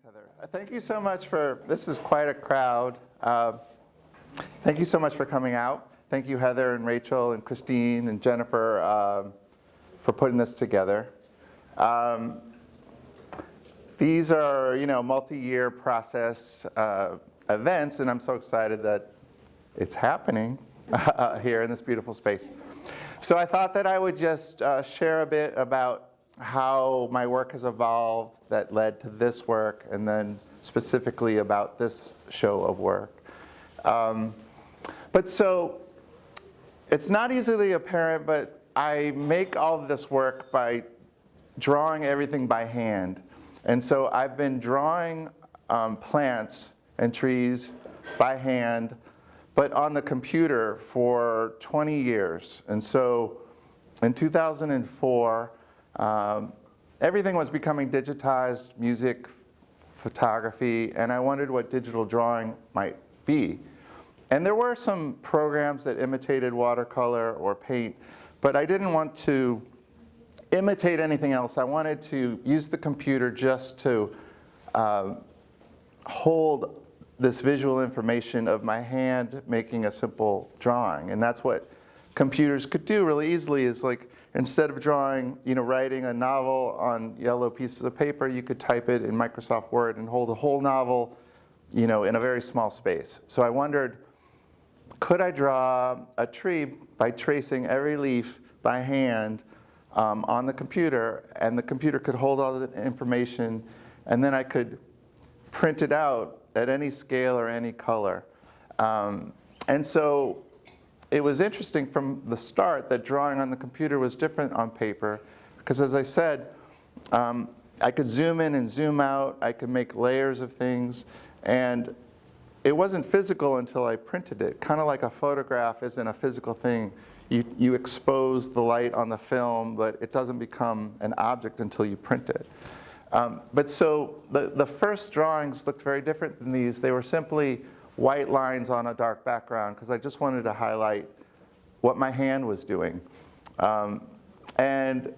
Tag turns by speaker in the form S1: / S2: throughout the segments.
S1: Thanks, Heather. Thank you so much for, this is quite a crowd. Thank you so much for coming out. Thank you, Heather and Rachel and Christine and Jennifer, for putting this together. These are, multi-year process events, and I'm so excited that it's happening here in this beautiful space. So I thought that I would just share a bit about how my work has evolved that led to this work, and then specifically about this show of work. But so, it's not easily apparent, but I make all of this work by drawing everything by hand. And so I've been drawing plants and trees by hand, but on the computer for 20 years. And so in 2004, everything was becoming digitized, music, photography, and I wondered what digital drawing might be. And there were some programs that imitated watercolor or paint, but I didn't want to imitate anything else. I wanted to use the computer just to hold this visual information of my hand making a simple drawing. And that's what computers could do really easily, is like, instead of drawing, writing a novel on yellow pieces of paper, you could type it in Microsoft Word and hold a whole novel, in a very small space. So I wondered, could I draw a tree by tracing every leaf by hand on the computer, and the computer could hold all the information, and then I could print it out at any scale or any color. And so it was interesting from the start that drawing on the computer was different on paper, because as I said, I could zoom in and zoom out, I could make layers of things, and it wasn't physical until I printed it. Kind of like a photograph isn't a physical thing. You expose the light on the film, but it doesn't become an object until you print it. But so the first drawings looked very different than these. They were simply white lines on a dark background, because I just wanted to highlight what my hand was doing. And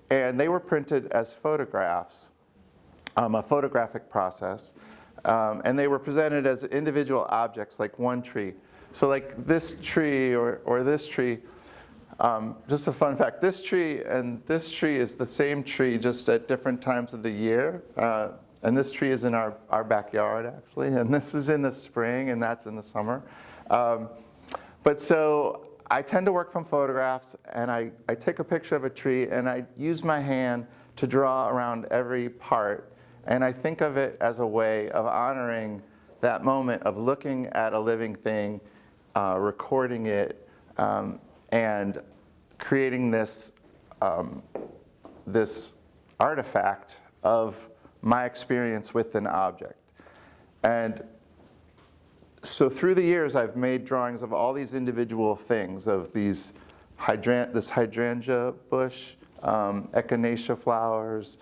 S1: they were printed as photographs, a photographic process. And they were presented as individual objects, like one tree. So like this tree or this tree, just a fun fact, this tree and this tree is the same tree, just at different times of the year. And this tree is in our backyard, actually, and this is in the spring, and that's in the summer. But so I tend to work from photographs, and I take a picture of a tree, and I use my hand to draw around every part. And I think of it as a way of honoring that moment of looking at a living thing, recording it, and creating this, this artifact of my experience with an object. And so through the years, I've made drawings of all these individual things, of these this hydrangea bush, echinacea flowers.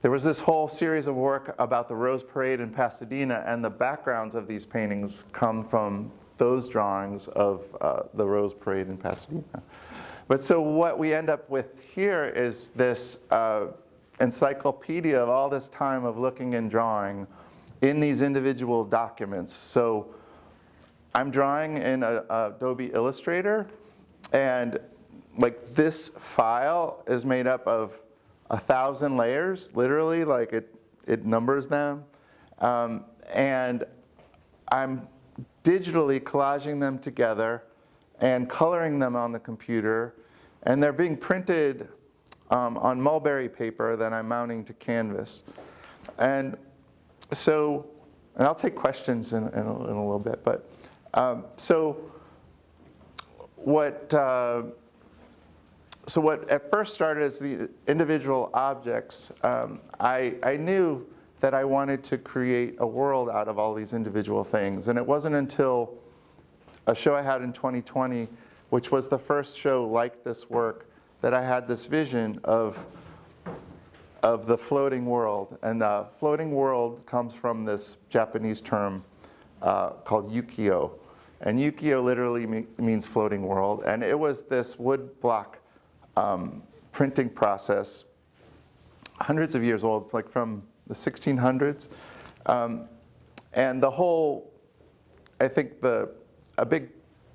S1: There was this whole series of work about the Rose Parade in Pasadena, and the backgrounds of these paintings come from those drawings of the Rose Parade in Pasadena. But so what we end up with here is this encyclopedia of all this time of looking and drawing in these individual documents. So I'm drawing in Adobe Illustrator, and like this file is made up of 1,000 layers, literally, like it numbers them. And I'm digitally collaging them together and coloring them on the computer, and they're being printed on mulberry paper that I'm mounting to canvas. And so, and I'll take questions in a little bit, but so what at first started as the individual objects, I knew that I wanted to create a world out of all these individual things. And it wasn't until a show I had in 2020, which was the first show like this work, that I had this vision of the floating world. And floating world comes from this Japanese term called ukiyo. And ukiyo literally means floating world. And it was this wood block printing process hundreds of years old, like from the 1600s. And the whole, I think a big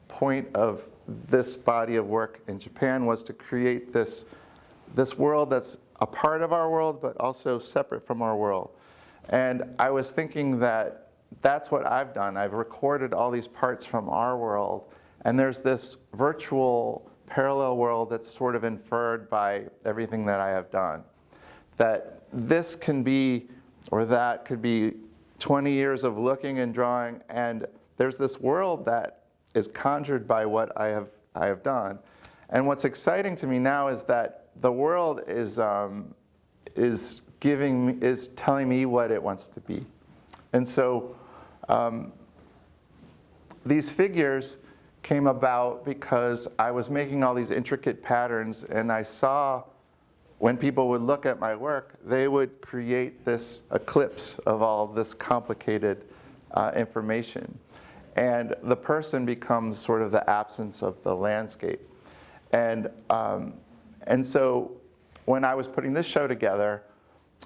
S1: point of this body of work in Japan was to create this world that's a part of our world, but also separate from our world. And I was thinking that that's what I've done. I've recorded all these parts from our world, and there's this virtual parallel world that's sort of inferred by everything that I have done. That this can be, or that could be 20 years of looking and drawing, and there's this world that is conjured by what I have done. And what's exciting to me now is that the world is telling me what it wants to be. And so these figures came about because I was making all these intricate patterns, and I saw when people would look at my work, they would create this eclipse of all this complicated information. And the person becomes sort of the absence of the landscape. And so when I was putting this show together,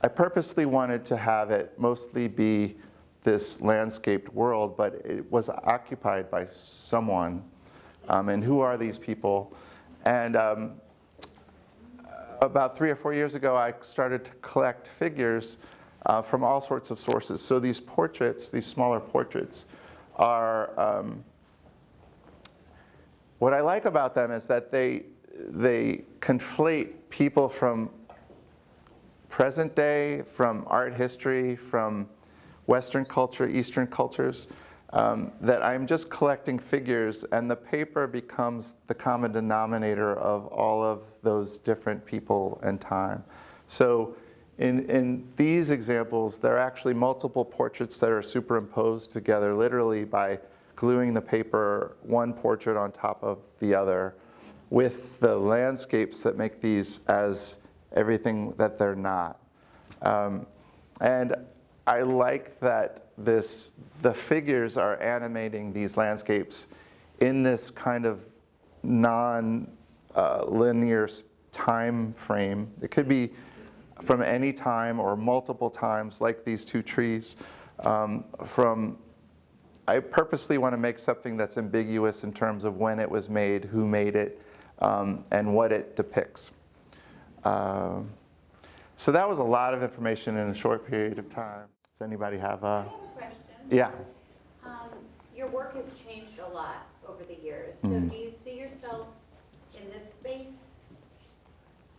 S1: I purposely wanted to have it mostly be this landscaped world, but it was occupied by someone. And who are these people? And about 3 or 4 years ago, I started to collect figures from all sorts of sources. So these portraits, these smaller portraits, are what I like about them is that they conflate people from present day, from art history, from Western culture, Eastern cultures, that I'm just collecting figures, and the paper becomes the common denominator of all of those different people and time. So in these examples, there are actually multiple portraits that are superimposed together, literally by gluing the paper, one portrait on top of the other, with the landscapes that make these as everything that they're not. And I like that the figures are animating these landscapes in this kind of non-linear time frame. It could be from any time or multiple times, like these two trees. I purposely want to make something that's ambiguous in terms of when it was made, who made it, and what it depicts. So that was a lot of information in a short period of time. Does anybody have a?
S2: I have a question.
S1: Yeah.
S2: Your work has changed a lot over the years. So do you see yourself in this space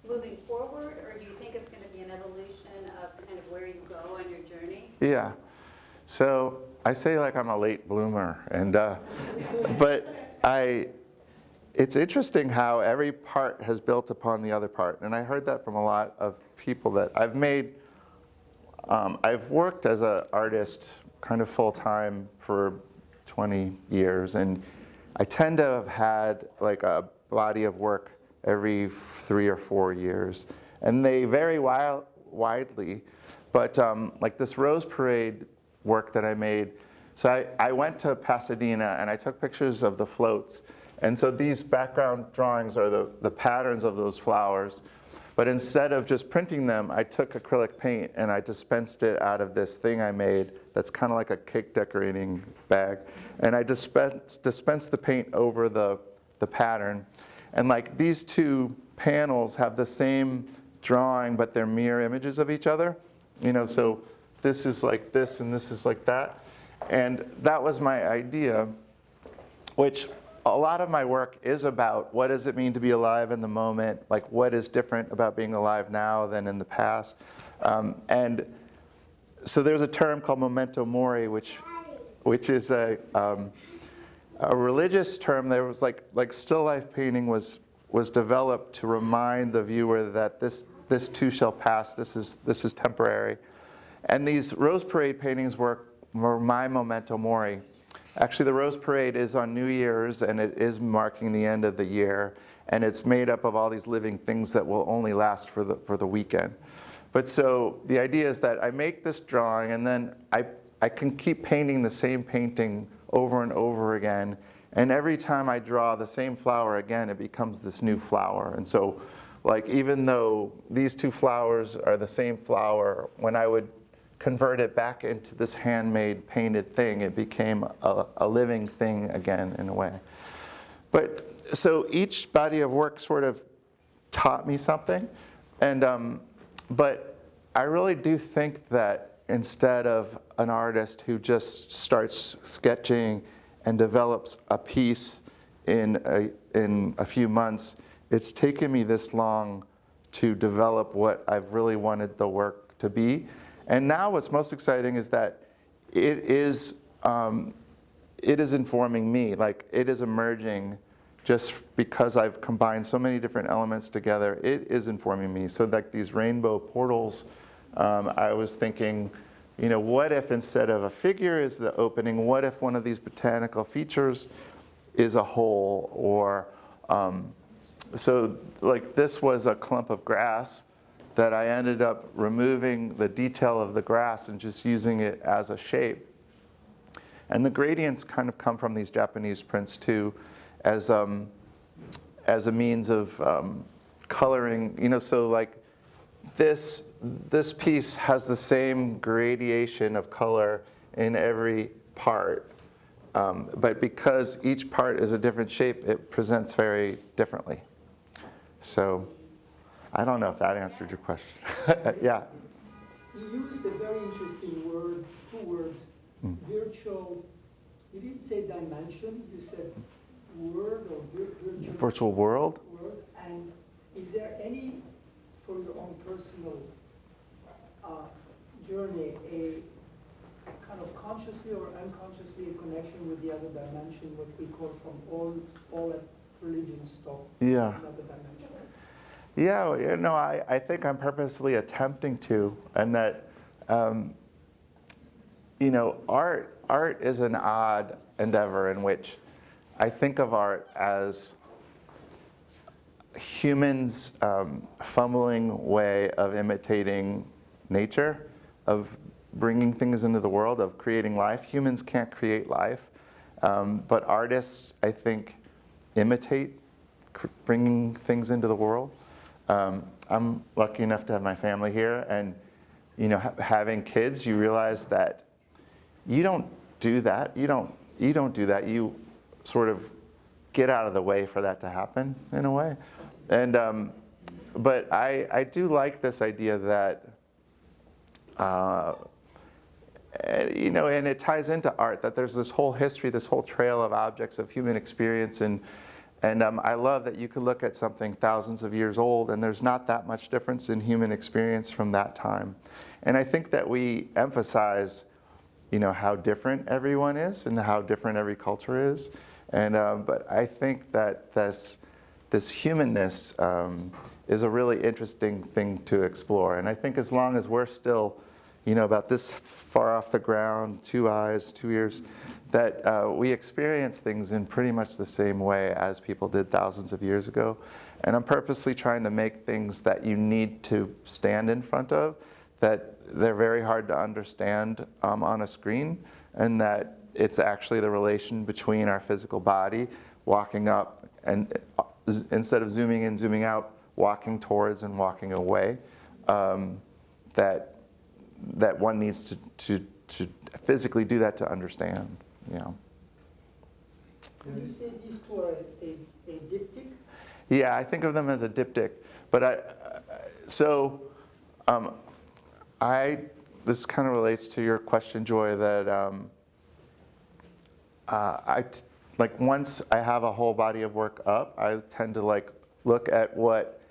S2: moving forward, or do you think it's going to be an evolution of kind of where you go on your journey?
S1: Yeah. So I say like I'm a late bloomer, and but it's interesting how every part has built upon the other part, and I heard that from a lot of people that I've made. I've worked as an artist kind of full-time for 20 years, and I tend to have had like a body of work every 3 or 4 years, and they vary widely. But like this Rose Parade work that I made, so I went to Pasadena and I took pictures of the floats, and so these background drawings are the patterns of those flowers. But instead of just printing them, I took acrylic paint and I dispensed it out of this thing I made that's kind of like a cake decorating bag. And I dispensed the paint over the pattern. And like these two panels have the same drawing, but they're mirror images of each other. You know, so this is like this and this is like that. And that was my idea, which a lot of my work is about what does it mean to be alive in the moment, like what is different about being alive now than in the past. And so there's a term called memento mori, which is a religious term. There was like still life painting was developed to remind the viewer that this too shall pass. This is temporary. And these Rose Parade paintings were my memento mori. Actually, the Rose Parade is on New Year's, and it is marking the end of the year, and it's made up of all these living things that will only last for the weekend. But so the idea is that I make this drawing, and then I can keep painting the same painting over and over again, and every time I draw the same flower again, it becomes this new flower. And so like even though these two flowers are the same flower, when I would convert it back into this handmade painted thing, it became a living thing again in a way. But so each body of work sort of taught me something, and but I really do think that instead of an artist who just starts sketching and develops a piece in a few months, it's taken me this long to develop what I've really wanted the work to be. And now what's most exciting is that it is informing me, like it is emerging just because I've combined so many different elements together. It is informing me. So like these rainbow portals, I was thinking, you know, what if instead of a figure is the opening, what if one of these botanical features is a hole? Or, so like this was a clump of grass that I ended up removing the detail of the grass and just using it as a shape. And the gradients kind of come from these Japanese prints too, as a means of coloring. You know, so like this piece has the same gradation of color in every part, but because each part is a different shape, it presents very differently. So I don't know if that answered your question. Yeah.
S3: You used a very interesting word, two words, virtual. You didn't say dimension, you said word or virtual.
S1: Virtual world?
S3: Word. And is there any, for your own personal journey, a kind of consciously or unconsciously a connection with the other dimension, what we call from all at religion stuff,
S1: Yeah.
S3: another dimension?
S1: Yeah, you know, I think I'm purposely attempting to, and that, you know, art is an odd endeavor in which I think of art as humans' fumbling way of imitating nature, of bringing things into the world, of creating life. Humans can't create life, but artists, I think, imitate bringing things into the world. I'm lucky enough to have my family here, and you know, having kids, you realize that you don't do that. You don't do that. You sort of get out of the way for that to happen in a way. And but I do like this idea that you know, and it ties into art, that there's this whole history, this whole trail of objects of human experience, and I love that you could look at something thousands of years old and there's not that much difference in human experience from that time. And I think that we emphasize, you know, how different everyone is and how different every culture is. And but I think that this humanness is a really interesting thing to explore. And I think as long as we're still, you know, about this far off the ground, 2 eyes, 2 ears, that we experience things in pretty much the same way as people did thousands of years ago. And I'm purposely trying to make things that you need to stand in front of, that they're very hard to understand on a screen, and that it's actually the relation between our physical body walking up and instead of zooming in, zooming out, walking towards and walking away, that one needs to physically do that to understand. You know.
S3: Would you say these two are a diptych?
S1: Yeah, I think of them as a diptych. But this kind of relates to your question, Joy, that like once I have a whole body of work up, I tend to like look at what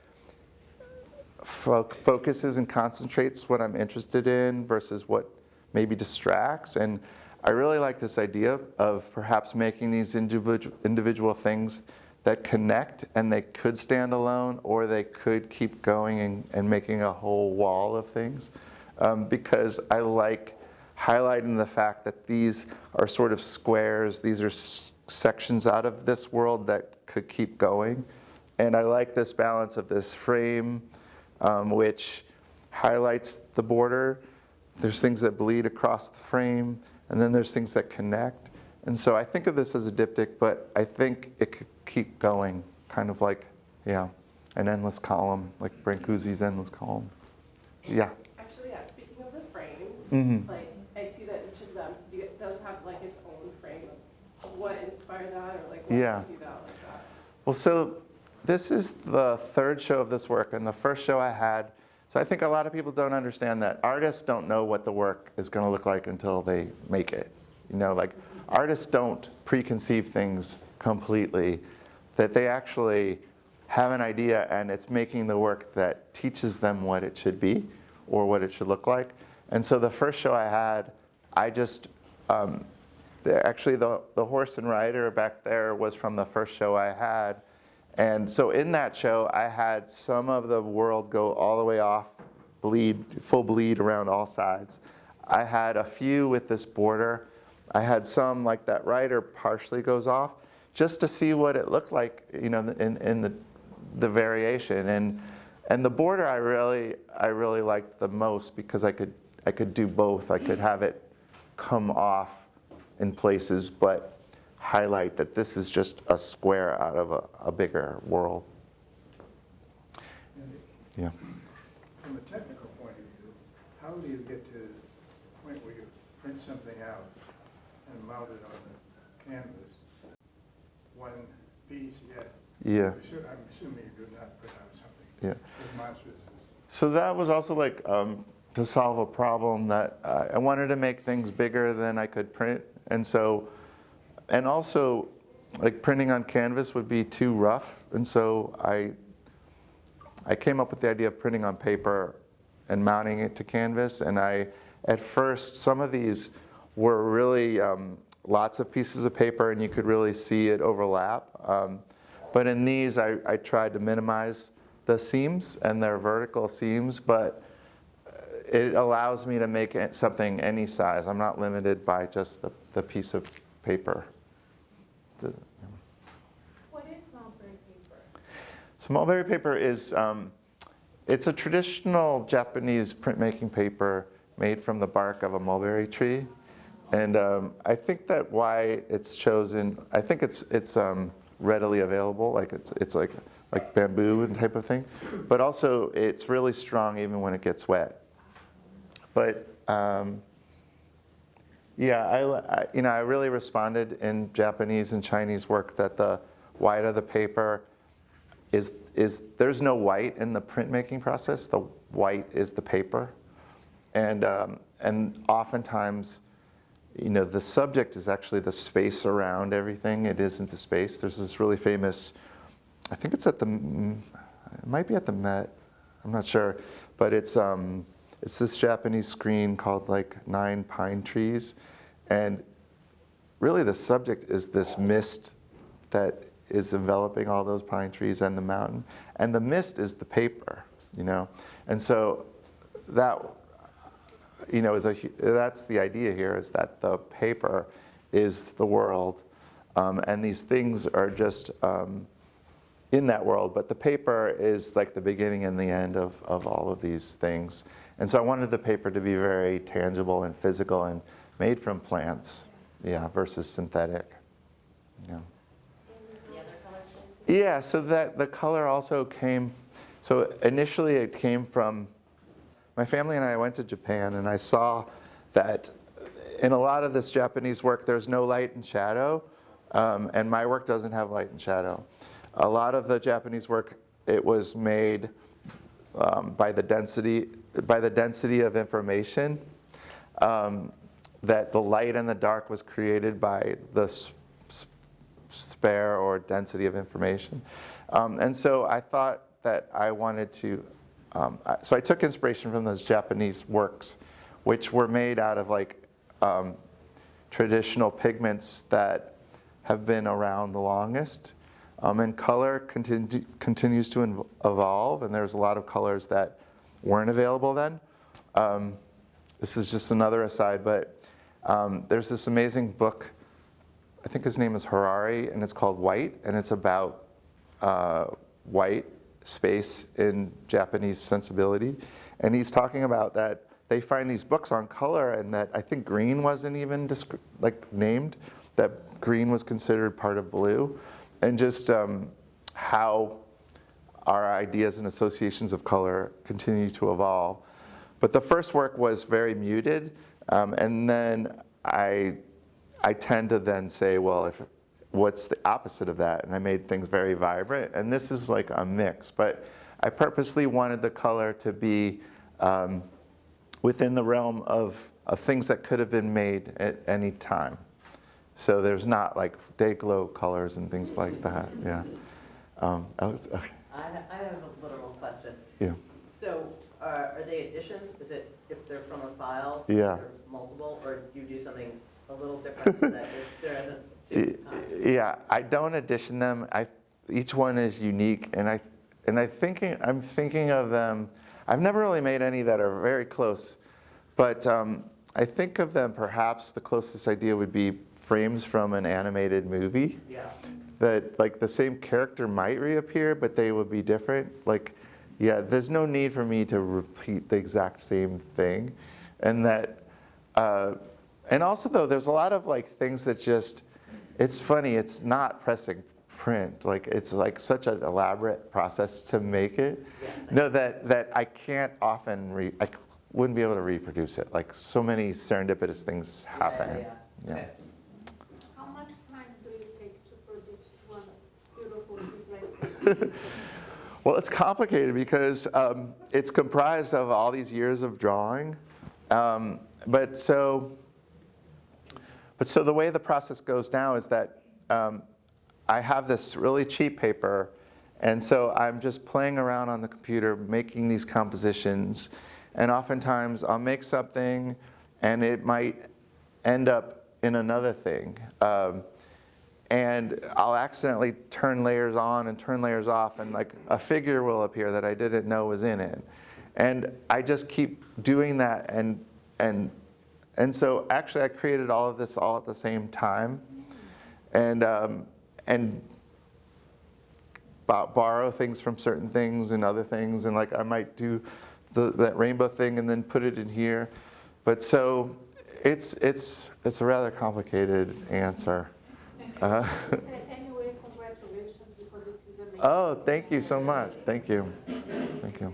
S1: focuses and concentrates what I'm interested in versus what maybe distracts. And I really like this idea of perhaps making these individual things that connect, and they could stand alone or they could keep going and making a whole wall of things. Because I like highlighting the fact that these are sort of squares, these are sections out of this world that could keep going. And I like this balance of this frame, which highlights the border. There's things that bleed across the frame, and then there's things that connect. And so I think of this as a diptych, but I think it could keep going, kind of like, yeah. an endless column, like Brancusi's endless column. Yeah.
S4: Actually, yeah, speaking of the frames,
S1: Mhm.
S4: like, I see that each of them does have like its own frame. What inspired that, or like, why
S1: Yeah.
S4: did you do that like that?
S1: Well, so this is the third show of this work, and the first show I had, so I think a lot of people don't understand that artists don't know what the work is going to look like until they make it. You know, like artists don't preconceive things completely, that they actually have an idea and it's making the work that teaches them what it should be or what it should look like. And so the first show I had, I just, actually the horse and rider back there was from the first show I had. And so in that show, I had some of the world go all the way off, full bleed around all sides. I had a few with this border. I had some like that rider partially goes off, just to see what it looked like, you know, in the variation. And the border I really liked the most because I could do both. I could have it come off in places, but highlight that this is just a square out of a bigger world. Yeah.
S5: From a technical point of view, how do you get to the point where you print something out and mount it on the canvas? One piece yet?
S1: Yeah.
S5: I'm assuming you do not put out something
S1: Yeah.
S5: as monstrous as...
S1: So that was also like to solve a problem that I wanted to make things bigger than I could print. And also like printing on canvas would be too rough. And so I came up with the idea of printing on paper and mounting it to canvas. And at first, some of these were really lots of pieces of paper and you could really see it overlap. But in these, I tried to minimize the seams and their vertical seams, but it allows me to make something any size. I'm not limited by just the piece of paper.
S4: What is mulberry paper?
S1: So mulberry paper is, it's a traditional Japanese printmaking paper made from the bark of a mulberry tree. And I think that why it's chosen, I think it's readily available, like it's like bamboo and type of thing. But also it's really strong even when it gets wet. But yeah, I really responded in Japanese and Chinese work that the white of the paper is there's no white in the printmaking process. The white is the paper, and oftentimes, you know, the subject is actually the space around everything. It isn't the space. There's this really famous, I think it's at the, it might be at the Met. I'm not sure, but it's this Japanese screen called like 9 Pine Trees. And really the subject is this mist that is enveloping all those pine trees and the mountain. And the mist is the paper, you know. And so that, you know, that's the idea here, is that the paper is the world. And these things are just in that world. But the paper is like the beginning and the end of all of these things. And so I wanted the paper to be very tangible and physical and made from plants, yeah, versus synthetic. Yeah.
S4: The other color choices?
S1: Yeah, so that the color also came, so initially it came from, my family and I went to Japan and I saw that in a lot of this Japanese work there's no light and shadow, and my work doesn't have light and shadow. A lot of the Japanese work, it was made by the density of information, that the light and the dark was created by the spare or density of information. And so I thought that I wanted to, so I took inspiration from those Japanese works, which were made out of like traditional pigments that have been around the longest. And color continues to evolve, and there's a lot of colors that weren't available then. This is just another aside, but there's this amazing book, I think his name is Harari, and it's called White, and it's about white space in Japanese sensibility. And he's talking about that they find these books on color, and that I think green wasn't even named, that green was considered part of blue. And just how our ideas and associations of color continue to evolve. But the first work was very muted, and then I tend to then say, well, what's the opposite of that? And I made things very vibrant, and this is like a mix. But I purposely wanted the color to be within the realm of things that could have been made at any time. So there's not like day glow colors and things like that. Yeah. Okay.
S6: I have a literal question.
S1: Yeah.
S6: So are they additions? Is it if they're from a file?
S1: Yeah.
S6: They're multiple, or do you do something a little different so that there isn't two times?
S1: Yeah, I don't addition them. Each one is unique, and I'm thinking of them. I've never really made any that are very close, but I think of them. Perhaps the closest idea would be frames from an animated movie.
S6: Yeah.
S1: That like the same character might reappear, but they would be different. Like, yeah, there's no need for me to repeat the exact same thing, and that, and also though, there's a lot of like things that just, it's funny. It's not pressing print. Like it's like such an elaborate process to make it.
S6: Yes.
S1: No, that I can't often I wouldn't be able to reproduce it. Like so many serendipitous things happen.
S6: Yeah. Okay.
S7: How much time do you take to produce one beautiful piece like this?
S1: Well, it's complicated because it's comprised of all these years of drawing. But so the way the process goes now is that I have this really cheap paper, and so I'm just playing around on the computer making these compositions, and oftentimes I'll make something and it might end up in another thing. And I'll accidentally turn layers on and turn layers off, and like a figure will appear that I didn't know was in it. And I just keep doing that, and so actually I created all of this all at the same time, and borrow things from certain things and other things, and like I might do that rainbow thing and then put it in here. But so it's a rather complicated answer.
S7: Anyway, congratulations, because it is amazing.
S1: Oh, thank you so much. Thank you. Thank you.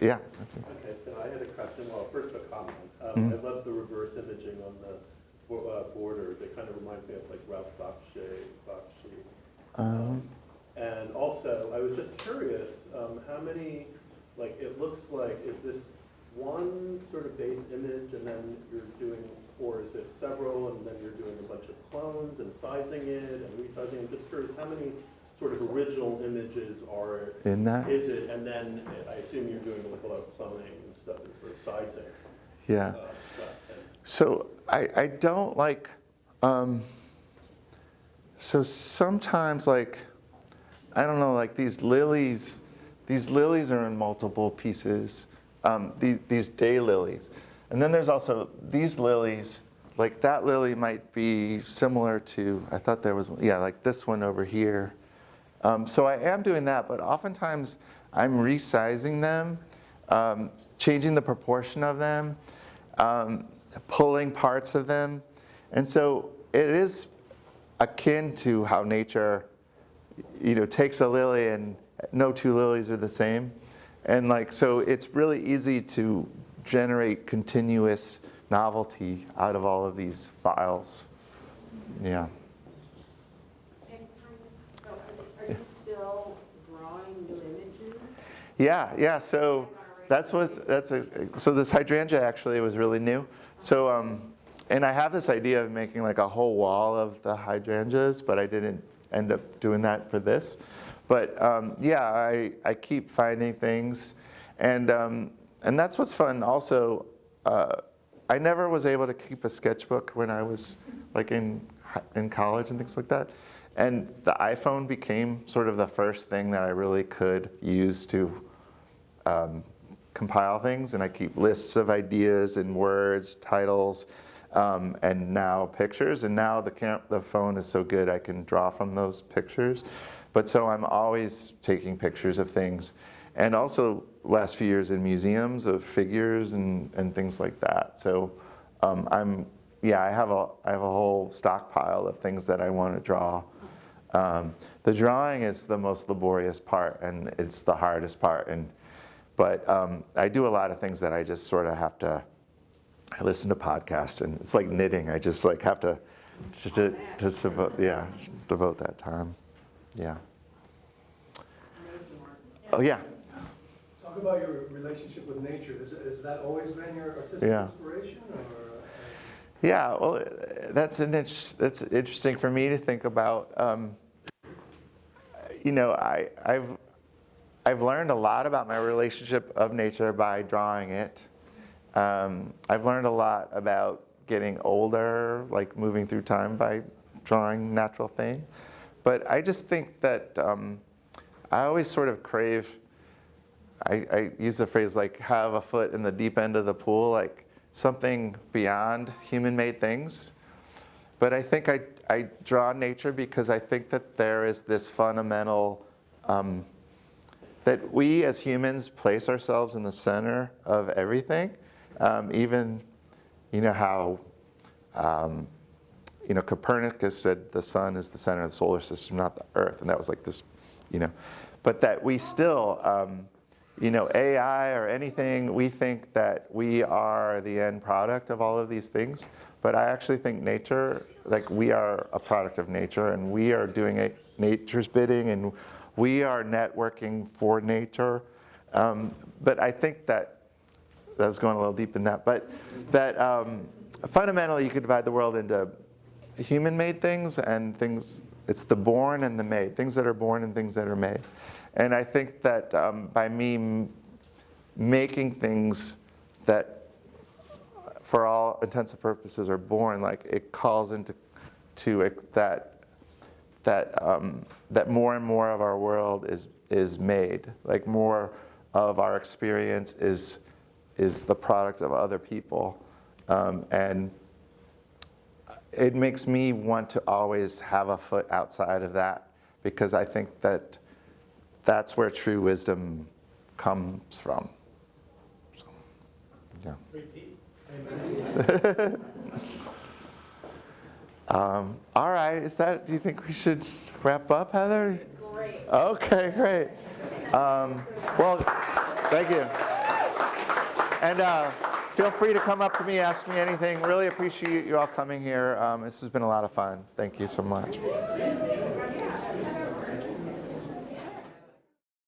S1: Yeah.
S8: Okay, so I had a question, well, first a comment.
S1: Mhm.
S8: I love the reverse imaging on the borders. It kind of reminds me of like Ralph Bakshi. And also, I was just curious, how many, like, it looks like, is this one sort of base image and then you're doing, or is it several and then you're doing a bunch of clones and sizing it and resizing? I'm just curious, how many sort of original images are
S1: In that?
S8: is it? And then I assume you're doing like a lot of cloning and stuff and sort of sizing.
S1: Yeah.
S8: Stuff.
S1: So I don't like, so sometimes like, I don't know, like these lilies are in multiple pieces, these day lilies. And then there's also these lilies, like that lily might be similar to, I thought there was, yeah, like this one over here. So I am doing that, but oftentimes I'm resizing them, changing the proportion of them, pulling parts of them. And so it is akin to how nature, takes a lily and no two lilies are the same. And like, so it's really easy to generate continuous novelty out of all of these files. Yeah.
S7: And are you still drawing new images?
S1: Yeah. So so this hydrangea actually was really new. So and I have this idea of making like a whole wall of the hydrangeas, but I didn't end up doing that for this. But yeah, I keep finding things, and that's what's fun. Also, I never was able to keep a sketchbook when I was like in college and things like that. And the iPhone became sort of the first thing that I really could use to compile things. And I keep lists of ideas and words, titles, and now pictures. And now the phone is so good I can draw from those pictures. But so I'm always taking pictures of things. And also last few years in museums of figures and things like that. So I have a whole stockpile of things that I want to draw. The drawing is the most laborious part, and it's the hardest part. But I do a lot of things that I just sort of have to. I listen to podcasts, and it's like knitting. I just like have to devote that time. Yeah. Oh yeah.
S9: Talk about your relationship with nature. Has that always been your artistic inspiration, or?
S1: Yeah, well, that's interesting for me to think about. I've learned a lot about my relationship of nature by drawing it. I've learned a lot about getting older, like moving through time by drawing natural things. But I just think that I always sort of crave, I use the phrase like have a foot in the deep end of the pool, like something beyond human-made things. But I think I draw nature because I think that there is this fundamental, that we as humans place ourselves in the center of everything. Even, how, Copernicus said the sun is the center of the solar system, not the earth. And that was like this, But that we still, AI or anything, we think that we are the end product of all of these things. But I actually think nature, like we are a product of nature, and we are doing nature's bidding, and we are networking for nature. But I think that was going a little deep in that. But that fundamentally you could divide the world into human-made things and things, it's the born and the made, things that are born and things that are made. And I think that by me making things that for all intents and purposes are born, like it calls into that more and more of our world is made. Like more of our experience is the product of other people. And it makes me want to always have a foot outside of that, because I think that that's where true wisdom comes from. So, yeah. All right, do you think we should wrap up, Heather?
S6: Great.
S1: Okay, great. Well, thank you. And feel free to come up to me, ask me anything. Really appreciate you all coming here. This has been a lot of fun. Thank you so much.